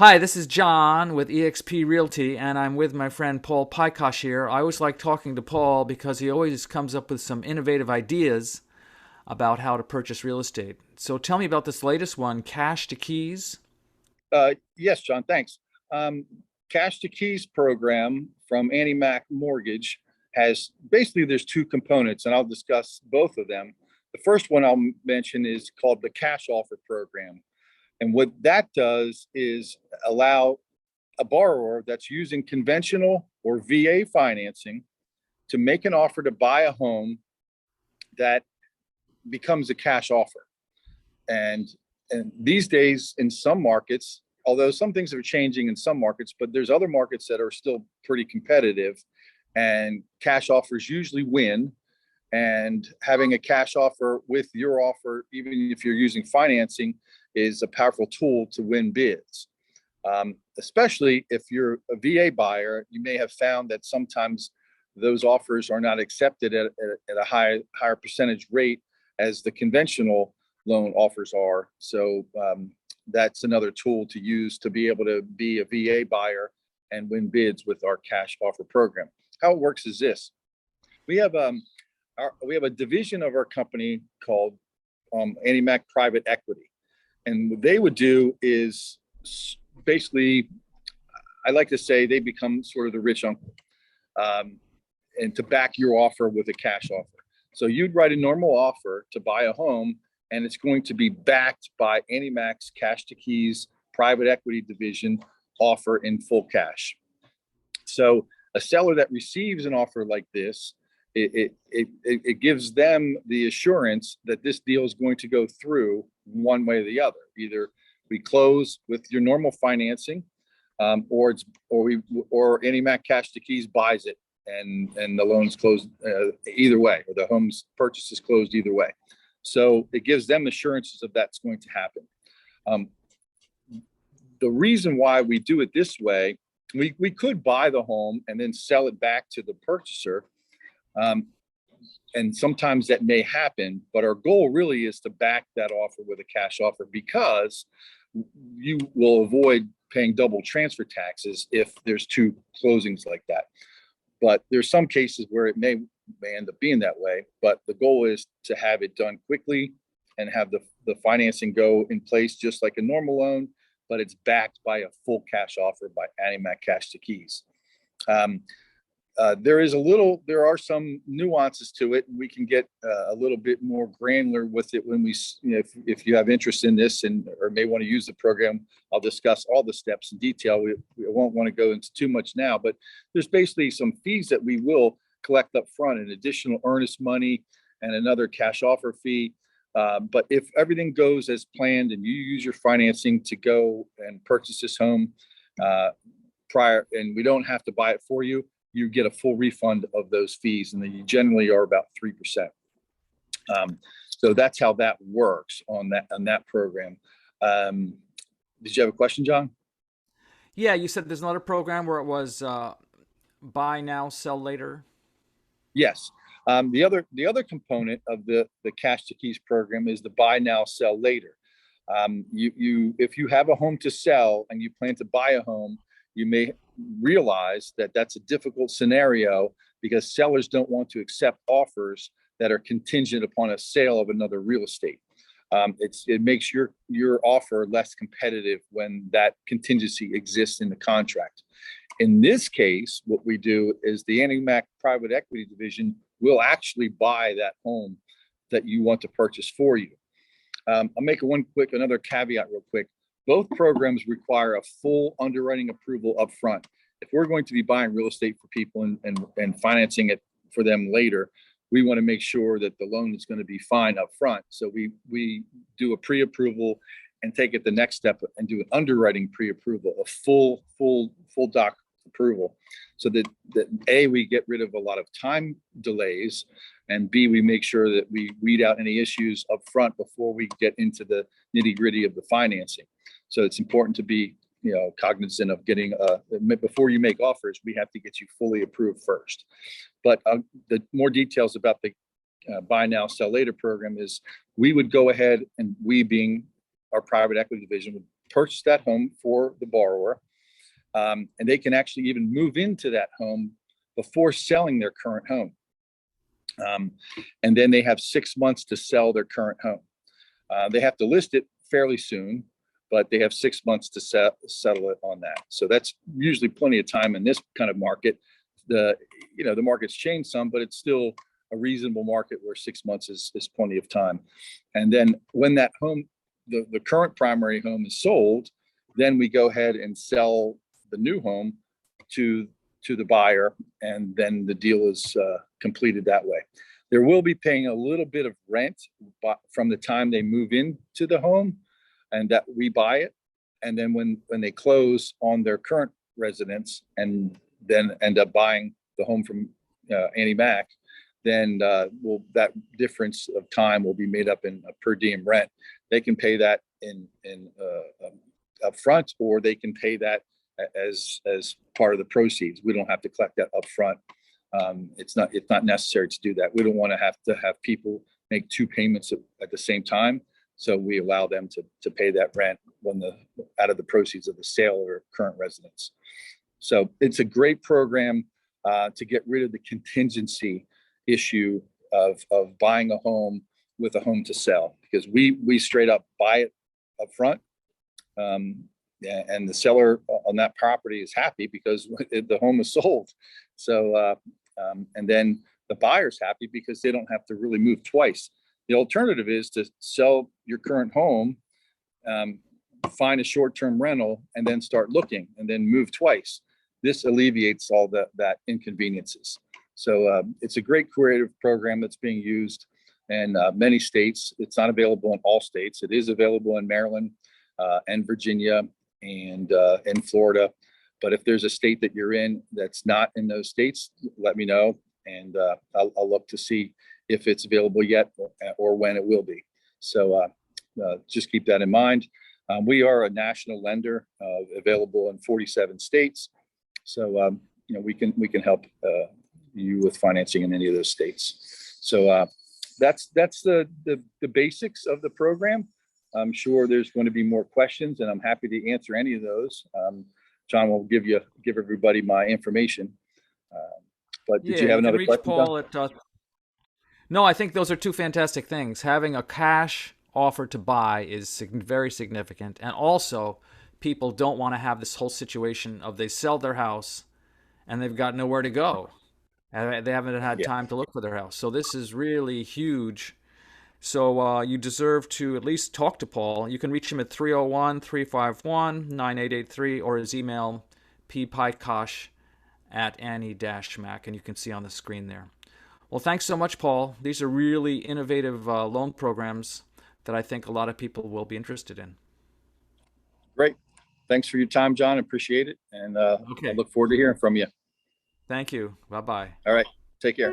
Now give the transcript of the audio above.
Hi, this is John with eXp Realty, and I'm with my friend Paul Pykosh here. I always like talking to Paul because he always comes up with some innovative ideas about how to purchase real estate. So tell me about this latest one, Cash to Keys. Yes, John, thanks. Um, Cash to Keys program from AnnieMac Mortgage has basically there's two components, and I'll discuss both of them. The first one I'll mention is called the cash offer program. And what that does is allow a borrower that's using conventional or VA financing to make an offer to buy a home that becomes a cash offer. And and these days in some markets, although some things are changing in some markets, but there's other markets that are still pretty competitive, and cash offers usually win. And having a cash offer with your offer, even if you're using financing, is a powerful tool to win bids. Especially if you're a VA buyer, you may have found that sometimes those offers are not accepted at a higher percentage rate as the conventional loan offers are. So that's another tool to use to be able to be a VA buyer and win bids with our cash offer program. How it works is this: we have we have a division of our company called AnnieMac Private Equity, and what they would do is basically, I like to say, they become sort of the rich uncle, um, and to back your offer with a cash offer. So you'd write a normal offer to buy a home, and it's going to be backed by AnnieMac's Cash to Keys private equity division offer in full cash. So a seller that receives an offer like this, it gives them the assurance that this deal is going to go through one way or the other. Either we close with your normal financing, or AnnieMac Cash to Keys buys it, and the loan's closed either way, or the home's purchase is closed either way. So it gives them assurances of that's going to happen. Um, the reason why we do it this way, we could buy the home and then sell it back to the purchaser. Um, and sometimes that may happen, but our goal really is to back that offer with a cash offer, because you will avoid paying double transfer taxes if there's two closings like that. But there's some cases where it may end up being that way. But the goal is to have it done quickly and have the financing go in place just like a normal loan, but it's backed by a full cash offer by AnnieMac Cash to Keys. Um, there are some nuances to it, and we can get a little bit more granular with it when if you have interest in this and or may want to use the program. I'll discuss all the steps in detail. We won't want to go into too much now, but there's basically some fees that we will collect up front: an additional earnest money and another cash offer fee. But if everything goes as planned and you use your financing to go and purchase this home prior, and we don't have to buy it for you, you get a full refund of those fees, and they generally are about 3%. So that's how that works on that program. Did you have a question, John? Yeah, you said there's another program where it was buy now, sell later. Yes. The other component of the Cash to Keys program is the buy now, sell later. You if you have a home to sell and you plan to buy a home, you may realize that that's a difficult scenario because sellers don't want to accept offers that are contingent upon a sale of another real estate. It makes your offer less competitive when that contingency exists in the contract. In this case, what we do is the AnnieMac Private Equity Division will actually buy that home that you want to purchase for you. I'll make another caveat real quick. Both programs require a full underwriting approval up front. If we're going to be buying real estate for people and financing it for them later, we want to make sure that the loan is going to be fine up front. So we do a pre-approval and take it the next step and do an underwriting pre-approval, a full doc approval, so that A, we get rid of a lot of time delays, and B, we make sure that we weed out any issues up front before we get into the nitty gritty of the financing. So it's important to be cognizant of getting before you make offers, we have to get you fully approved first. But the more details about the buy now, sell later program is we would go ahead, and we being our private equity division purchase that home for the borrower. And they can actually even move into that home before selling their current home. And then they have 6 months to sell their current home. They have to list it fairly soon, but they have 6 months to settle it on that. So that's usually plenty of time in this kind of market. The market's changed some, but it's still a reasonable market where 6 months is plenty of time. And then when that home, the current primary home is sold, then we go ahead and sell the new home to the buyer, and then the deal is completed that way. There will be paying a little bit of rent from the time they move into the home and that we buy it. And then when they close on their current residence and then end up buying the home from AnnieMac, then that difference of time will be made up in a per diem rent. They can pay that in upfront, or they can pay that as part of the proceeds. We don't have to collect that upfront. It's not necessary to do that. We don't want to have people make two payments at the same time. So we allow them to pay that rent out of the proceeds of the sale of their current residence. So it's a great program to get rid of the contingency issue of buying a home with a home to sell, because we straight up buy it up front. And the seller on that property is happy because the home is sold. So, and then the buyer's happy because they don't have to really move twice. The alternative is to sell your current home, find a short-term rental, and then start looking, and then move twice. This alleviates all that inconveniences. So it's a great creative program that's being used in many states. It's not available in all states. It is available in Maryland and Virginia and in Florida. But if there's a state that you're in that's not in those states, let me know, and I'll look to see if it's available yet or when it will be. So just keep that in mind. We are a national lender, available in 47 states. So we can help you with financing in any of those states. So that's the basics of the program. I'm sure there's going to be more questions, and I'm happy to answer any of those. John will give everybody my information. But did you have another question, Paul No, I think those are two fantastic things. Having a cash offer to buy is very significant, and also people don't want to have this whole situation of they sell their house and they've got nowhere to go. They haven't had time to look for their house. So this is really huge. So you deserve to at least talk to Paul. You can reach him at 301-351-9883 or his email, PPykosh@Annie-Mac, and you can see on the screen there. Well, thanks so much, Paul. These are really innovative loan programs that I think a lot of people will be interested in. Great. Thanks for your time, John. Appreciate it. And I look forward to hearing from you. Thank you. Bye-bye. All right. Take care.